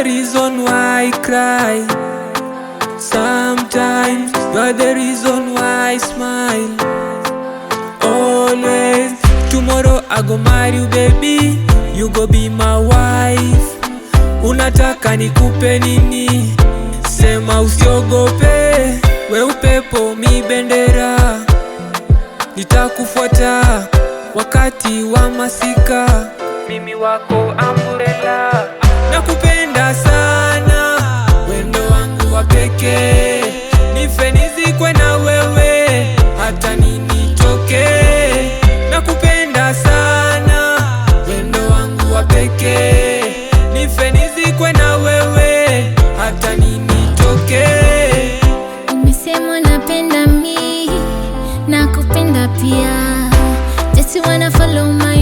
reason why I cry. Sometimes you are the reason why I smile. Always. Tomorrow I go marry you, baby. You go be my wife. Unataka nikupe nini? Sema usiogope. We upepo mi bendera, nitakufuata wakati wa masika. Mimi wako umbrella. Nakupenda sana, wendo wangu wa pekee. Nife nizikwe na wewe, hata nini toke. Nakupenda sana, wendo wangu wa pekee. Nife nizikwe na wewe, hata nini toke. Umesema napenda mi, nakupenda pia. Just wanna follow my